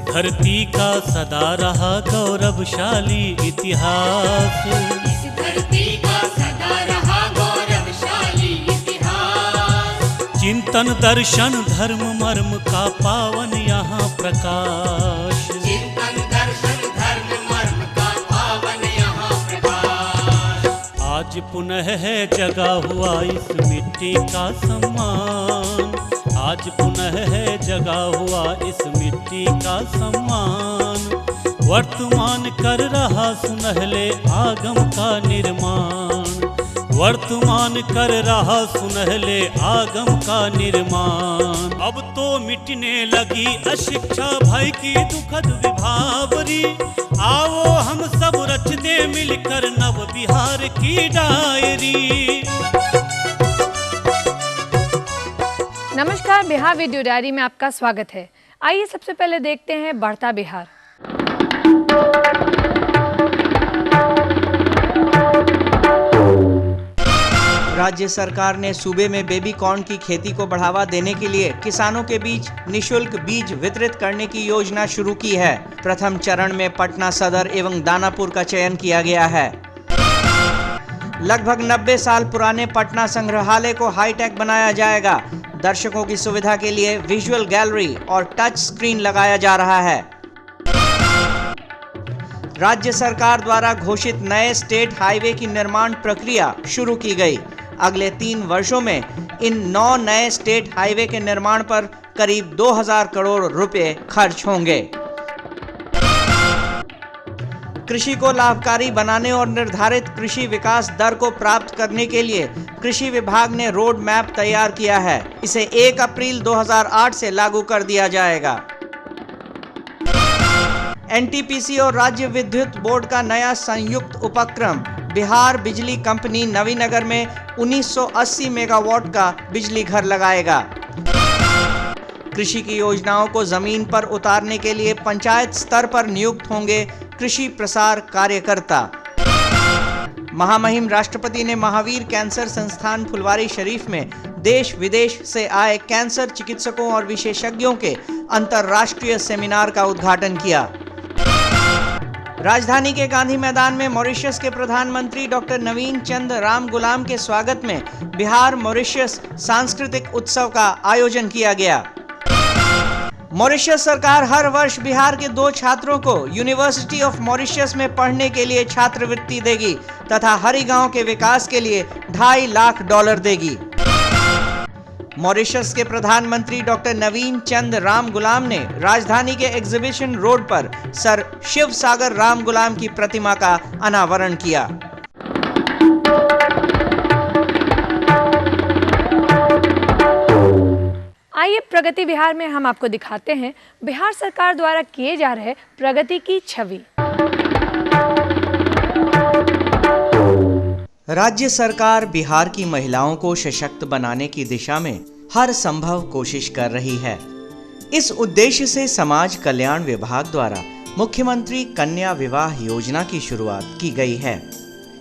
धरती का सदा रहा गौरवशाली इतिहास। इस धरती का सदा रहा गौरवशाली इतिहास। चिंतन दर्शन धर्म मर्म का पावन यहाँ प्रकाश। चिंतन दर्शन धर्म मर्म का पावन यहाँ प्रकाश। आज पुनः है जगा हुआ इस मिट्टी का सम्मान। आज पुनः है जगा हुआ इस मिट्टी का सम्मान। वर्तमान कर रहा सुनहले आगम का निर्माण। वर्तमान कर रहा सुनहले आगम का निर्माण। अब तो मिटने लगी अशिक्षा भय की दुखद विभावरी। आओ हम सब रच दे मिलकर नव बिहार की डायरी। नमस्कार, बिहार वीडियो डायरी में आपका स्वागत है। आइए सबसे पहले देखते हैं बढ़ता बिहार। राज्य सरकार ने सूबे में बेबी कॉर्न की खेती को बढ़ावा देने के लिए किसानों के बीच निशुल्क बीज वितरित करने की योजना शुरू की है। प्रथम चरण में पटना सदर एवं दानापुर का चयन किया गया है। लगभग 90 साल पुराने पटना संग्रहालय को हाईटेक बनाया जाएगा। दर्शकों की सुविधा के लिए विजुअल गैलरी और टच स्क्रीन लगाया जा रहा है। राज्य सरकार द्वारा घोषित नए स्टेट हाईवे की निर्माण प्रक्रिया शुरू की गई। अगले 3 वर्षों में इन 9 नए स्टेट हाईवे के निर्माण पर करीब 2000 करोड़ रुपए खर्च होंगे। कृषि को लाभकारी बनाने और निर्धारित कृषि विकास दर को प्राप्त करने के लिए कृषि विभाग ने रोड मैप तैयार किया है। इसे 1 अप्रैल 2008 से लागू कर दिया जाएगा। एनटीपीसी और राज्य विद्युत बोर्ड का नया संयुक्त उपक्रम बिहार बिजली कंपनी नवीनगर में 1980 मेगावाट का बिजली घर लगाएगा। कृषि की योजनाओं को जमीन पर उतारने के लिए पंचायत स्तर पर नियुक्त होंगे कृषि प्रसार कार्यकर्ता। महामहिम राष्ट्रपति ने महावीर कैंसर संस्थान फुलवारी शरीफ में देश विदेश से आए कैंसर चिकित्सकों और विशेषज्ञों के अंतर्राष्ट्रीय सेमिनार का उद्घाटन किया। राजधानी के गांधी मैदान में मॉरिशस के प्रधानमंत्री डॉक्टर नवीन चंद राम गुलाम के स्वागत में बिहार मॉरिशस सांस्कृतिक उत्सव का आयोजन किया गया। मॉरिशस सरकार हर वर्ष बिहार के 2 छात्रों को यूनिवर्सिटी ऑफ मॉरिशस में पढ़ने के लिए छात्रवृत्ति देगी तथा हरिगांव के विकास के लिए $2.5 लाख देगी। मॉरिशस के प्रधानमंत्री डॉक्टर नवीन चंद राम गुलाम ने राजधानी के एग्जीबिशन रोड पर सर शिव सागर राम गुलाम की प्रतिमा का अनावरण किया। आइए प्रगति बिहार में हम आपको दिखाते हैं बिहार सरकार द्वारा किए जा रहे प्रगति की छवि। राज्य सरकार बिहार की महिलाओं को सशक्त बनाने की दिशा में हर संभव कोशिश कर रही है। इस उद्देश्य से समाज कल्याण विभाग द्वारा मुख्यमंत्री कन्या विवाह योजना की शुरुआत की गई है।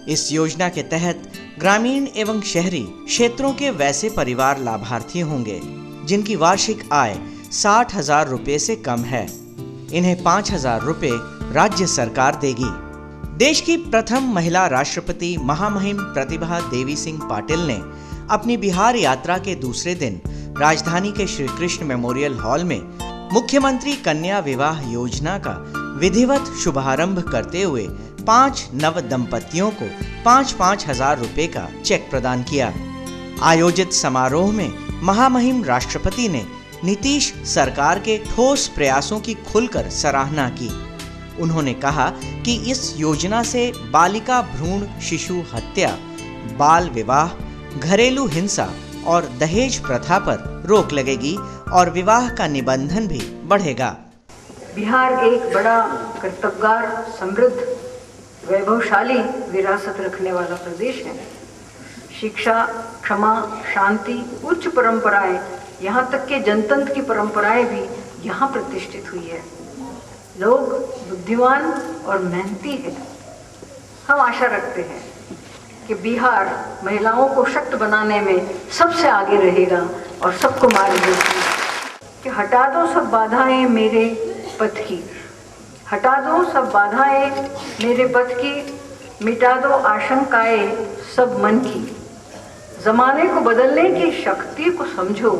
इस योजना के तहत ग्रामीण एवं शहरी क्षेत्रों के वैसे परिवार लाभार्थी होंगे जिनकी वार्षिक आय 60,000 रुपए से कम है। इन्हें 5,000 रुपए राज्य सरकार देगी। देश की प्रथम महिला राष्ट्रपति महामहिम प्रतिभा देवी सिंह पाटिल ने अपनी बिहार यात्रा के दूसरे दिन राजधानी के श्री कृष्ण मेमोरियल हॉल में मुख्यमंत्री कन्या विवाह योजना का विधिवत शुभारंभ करते हुए 5 नव दंपतियों को 5-5 हजार रुपए का चेक प्रदान किया। आयोजित समारोह में महामहिम राष्ट्रपति ने नीतीश सरकार के ठोस प्रयासों की खुलकर सराहना की। उन्होंने कहा कि इस योजना से बालिका भ्रूण शिशु हत्या, बाल विवाह, घरेलू हिंसा और दहेज प्रथा पर रोक लगेगी और विवाह का निबंधन भी बढ़ेगा। बिहार एक बड़ा कर्तव्यगार, समृद्ध, वैभवशाली विरासत रखने वाला प्रदेश है। शिक्षा, क्षमा, शांति, उच्च परंपराएं, यहाँ तक के जनतंत्र की परंपराएं भी यहाँ प्रतिष्ठित हुई है। लोग बुद्धिमान और मेहनती है। हम आशा रखते हैं कि बिहार महिलाओं को शक्त बनाने में सबसे आगे रहेगा और सबको मार्गदर्शन कि हटा दो सब बाधाएं मेरे पथ की। हटा दो सब बाधाएं मेरे पथ की, मिटा दो आशंकाएं सब मन की। जमाने को बदलने की शक्ति को समझो,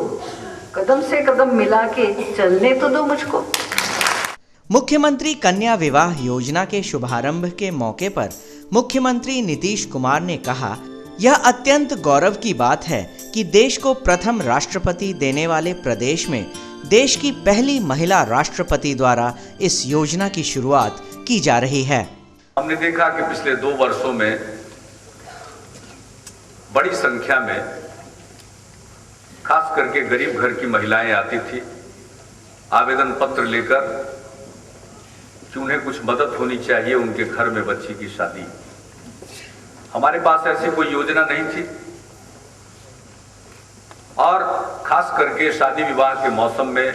कदम से कदम मिला के चलने तो दो मुझको। मुख्यमंत्री कन्या विवाह योजना के शुभारंभ के मौके पर मुख्यमंत्री नीतीश कुमार ने कहा, यह अत्यंत गौरव की बात है कि देश को प्रथम राष्ट्रपति देने वाले प्रदेश में देश की पहली महिला राष्ट्रपति द्वारा इस योजना की शुरुआत की जा रही है। हमने देखा कि पिछले 2 वर्षों में बड़ी संख्या में खास करके गरीब घर की महिलाएं आती थी आवेदन पत्र लेकर कि उन्हें कुछ मदद होनी चाहिए उनके घर में बच्ची की शादी। हमारे पास ऐसी कोई योजना नहीं थी और खास करके शादी विवाह के मौसम में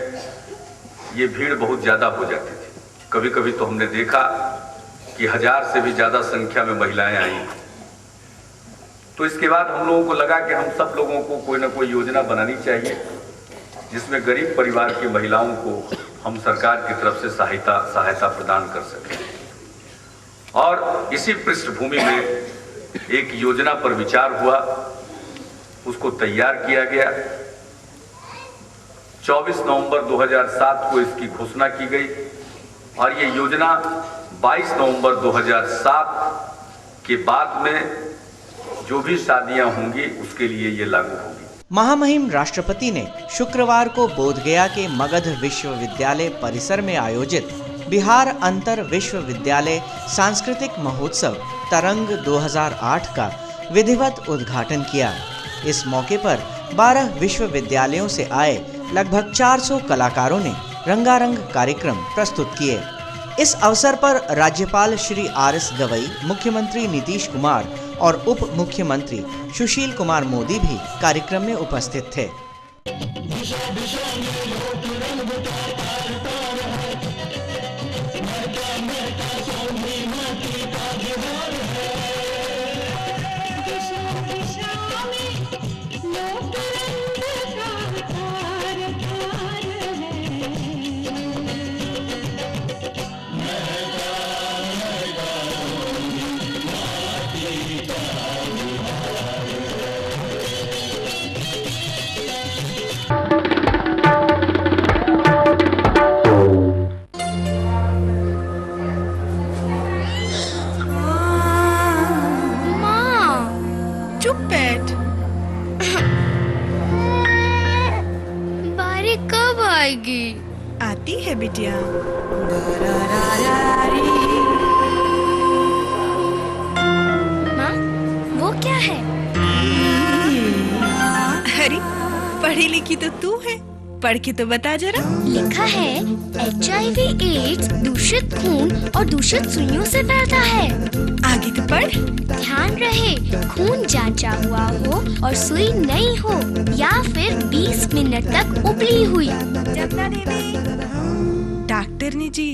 ये भीड़ बहुत ज्यादा हो जाती थी। कभी कभी तो हमने देखा कि 1000 से भी ज्यादा संख्या में महिलाएं आई। तो इसके बाद हम लोगों को लगा कि हम सब लोगों को कोई ना कोई योजना बनानी चाहिए जिसमें गरीब परिवार की महिलाओं को हम सरकार की तरफ से सहायता प्रदान कर सकें। और इसी पृष्ठभूमि में एक योजना पर विचार हुआ, उसको तैयार किया गया। 24 नवंबर 2007 को इसकी घोषणा की गई और ये योजना 22 नवंबर 2007 के बाद में जो भी शादियां होंगी उसके लिए ये लागू होगी। महामहिम राष्ट्रपति ने शुक्रवार को बोधगया के मगध विश्वविद्यालय परिसर में आयोजित बिहार अंतर विश्वविद्यालय सांस्कृतिक महोत्सव तरंग 2008 का विधिवत उद्घाटन किया। इस मौके पर 12 विश्वविद्यालयों से आए लगभग 400 कलाकारों ने रंगारंग कार्यक्रम प्रस्तुत किए। इस अवसर पर राज्यपाल श्री RS गवई, मुख्यमंत्री नीतीश कुमार और उप मुख्यमंत्री सुशील कुमार मोदी भी कार्यक्रम में उपस्थित थे। चुप बैठ। बारी कब आएगी? आती है बिटिया। माँ, वो क्या है? अरे पढ़ी लिखी तो तू है, पढ़ के तो बता जरा। लिखा है HIV एड्स दूषित खून और दूषित सुइयों से फैलता है। आगे तो पढ़। ध्यान रहे, खून जांचा हुआ हो और सुई नई हो या फिर 20 मिनट तक उबली हुई। जमुना देवी, डॉक्टर ने जी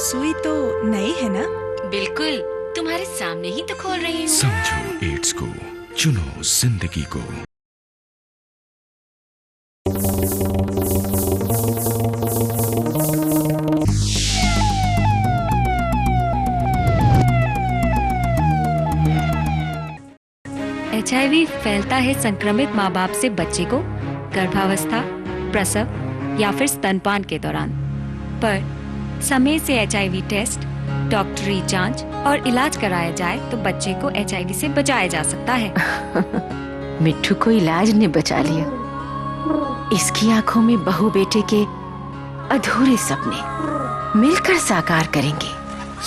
सुई तो नई है ना? बिल्कुल, तुम्हारे सामने ही तो खोल रही हूँ। समझो एड्स को, चुनो जिंदगी को। HIV फैलता है संक्रमित माँ बाप से बच्चे को गर्भावस्था, प्रसव या फिर स्तनपान के दौरान। पर समय से HIV टेस्ट, डॉक्टरी जांच और इलाज कराया जाए तो बच्चे को HIV से बचाया जा सकता है। मिट्ठू को इलाज ने बचा लिया। इसकी आंखों में बहू बेटे के अधूरे सपने मिलकर साकार करेंगे।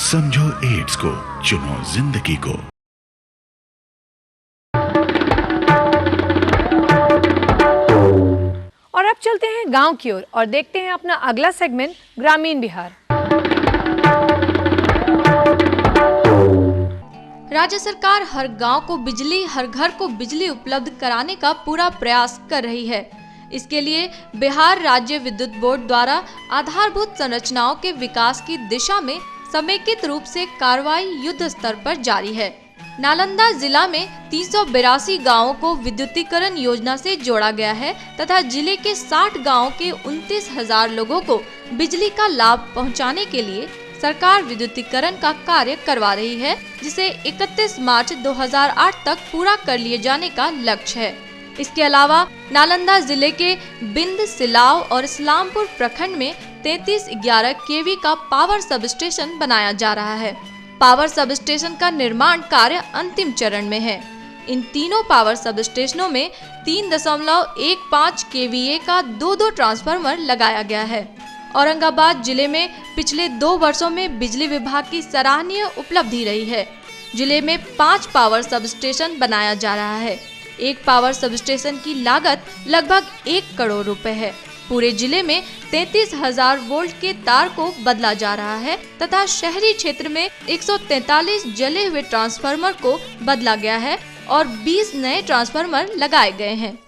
समझो एड्स को, चुनो जिंदगी को। और अब चलते हैं गांव की ओर और देखते हैं अपना अगला सेगमेंट ग्रामीण बिहार। राज्य सरकार हर गांव को बिजली, हर घर को बिजली उपलब्ध कराने का पूरा प्रयास कर रही है। इसके लिए बिहार राज्य विद्युत बोर्ड द्वारा आधारभूत संरचनाओं के विकास की दिशा में समेकित रूप से कार्रवाई युद्ध स्तर पर जारी है। नालंदा जिला में 382 गांवों को विद्युतीकरण योजना से जोड़ा गया है तथा जिले के 60 गांवों के 29,000 लोगों को बिजली का लाभ पहुंचाने के लिए सरकार विद्युतीकरण का कार्य करवा रही है, जिसे 31 मार्च 2008 तक पूरा कर लिए जाने का लक्ष्य है। इसके अलावा नालंदा जिले के बिंद, सिलाव और इस्लामपुर प्रखंड में 3311 केवी का पावर सब स्टेशन बनाया जा रहा है। पावर सब स्टेशन का निर्माण कार्य अंतिम चरण में है। इन तीनों पावर सब स्टेशनों में 3.15 केवीए का 2 ट्रांसफार्मर लगाया गया है। औरंगाबाद जिले में पिछले 2 वर्षों में बिजली विभाग की सराहनीय उपलब्धि रही है। जिले में 5 पावर सब स्टेशन बनाया जा रहा है। एक पावर सब स्टेशन की लागत लगभग 1 करोड़ रुपए है। पूरे जिले में 33,000 वोल्ट के तार को बदला जा रहा है तथा शहरी क्षेत्र में 143 जले हुए ट्रांसफार्मर को बदला गया है और 20 नए ट्रांसफार्मर लगाए गए हैं।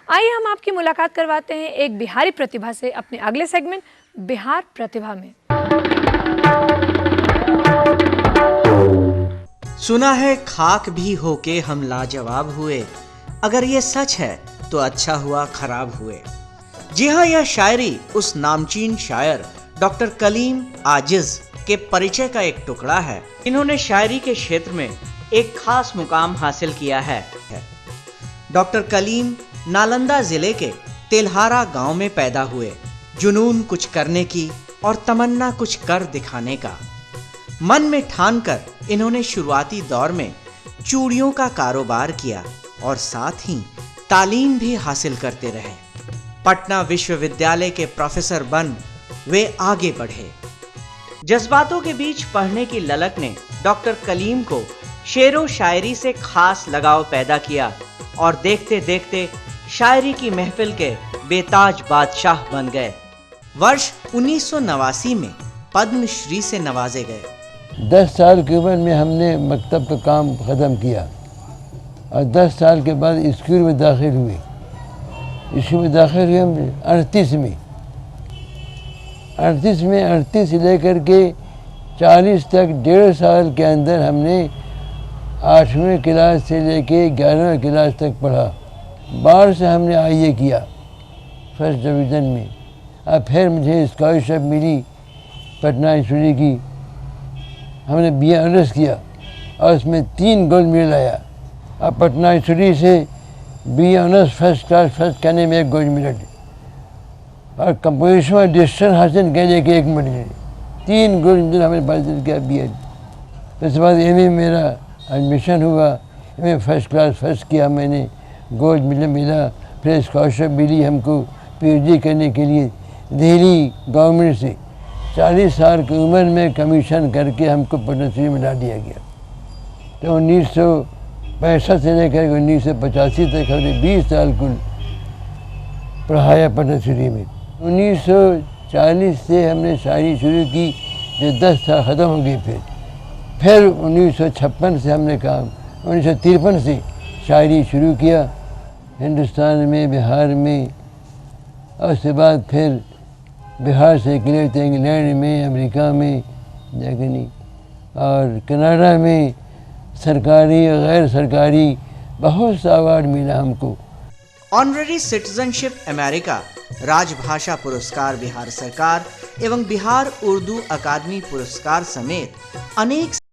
आइए हम आपकी मुलाकात करवाते हैं एक बिहारी प्रतिभा से अपने अगले सेगमेंट बिहार प्रतिभा में। सुना है खाक भी होके हम लाजवाब हुए, अगर ये सच है तो अच्छा हुआ खराब हुए। जी हाँ, यह शायरी उस नामचीन शायर डॉक्टर कलीम आजिज के परिचय का एक टुकड़ा है। इन्होंने शायरी के क्षेत्र में एक खास मुकाम हासिल किया है। डॉक्टर कलीम नालंदा जिले के तेल्हारा गांव में पैदा हुए। जुनून कुछ करने की और तमन्ना कुछ कर दिखाने का मन में ठानकर इन्होंने शुरुआती दौर में चूड़ियों का कारोबार किया और साथ ही तालीम भी हासिल करते रहे। पटना विश्वविद्यालय के प्रोफेसर बन वे आगे बढ़े। जज्बातों के बीच पढ़ने की ललक ने डॉक्टर कलीम को शेरो शायरी से खास लगाव पैदा किया और देखते देखते शायरी की महफिल के बेताज बादशाह बन गए। वर्ष 1989 में पद्मश्री से नवाजे गए। 10 साल की उम्र में हमने मकतब का काम ख़त्म किया और 10 साल के बाद स्कूल में दाखिल हुए। स्कूल में दाखिल हुए हम 38 में 38 से लेकर के 40 तक 1.5 साल के अंदर हमने 8वीं क्लास से लेके 11वीं क्लास तक पढ़ा। बाहर से हमने आईए किया फर्स्ट डिवीज़न में। अब फिर मुझे स्कॉलरशिप मिली पटना यूनिवर्सिटी की। हमने BA ऑनर्स किया और उसमें 3 गोल्ड मेडल आया। अब पटना यूनिवर्सिटी से BA honours first class first करने में 1 गोल्ड मेडल और कंपोजिशन में डिस्टेंस हासिल करने के 1 मेडल। 3 गोल्ड मेडल हमने हासिल किया BA। उसके बाद MA मेरा एडमिशन हुआ। MA फर्स्ट क्लास फर्स्ट किया मैंने, गोल्ड मेडल मिला। फिर स्कॉलरशिप मिली हमको PhD करने के लिए दिल्ली गवर्नमेंट से। 40 साल की उम्र में कमीशन करके हमको पद्मश्री में डाल दिया गया। तो 1965 से लेकर 1985 तक हमने 20 साल कुल पढ़ाया पद्मश्री में। 1940 से हमने शायरी शुरू की जो 10 साल ख़त्म हो गई। फिर 1956 से हमने काम 1953 से शायरी शुरू किया हिंदुस्तान में, बिहार में। और उसके बाद फिर बिहार से निकले थे इंग्लैंड में, अमेरिका में जर्मनी और कनाडा में सरकारी और गैर सरकारी बहुत सा अवार्ड मिला हमको। ऑनररी सिटीजनशिप अमेरिका, राजभाषा पुरस्कार बिहार सरकार एवं बिहार उर्दू अकादमी पुरस्कार समेत अनेक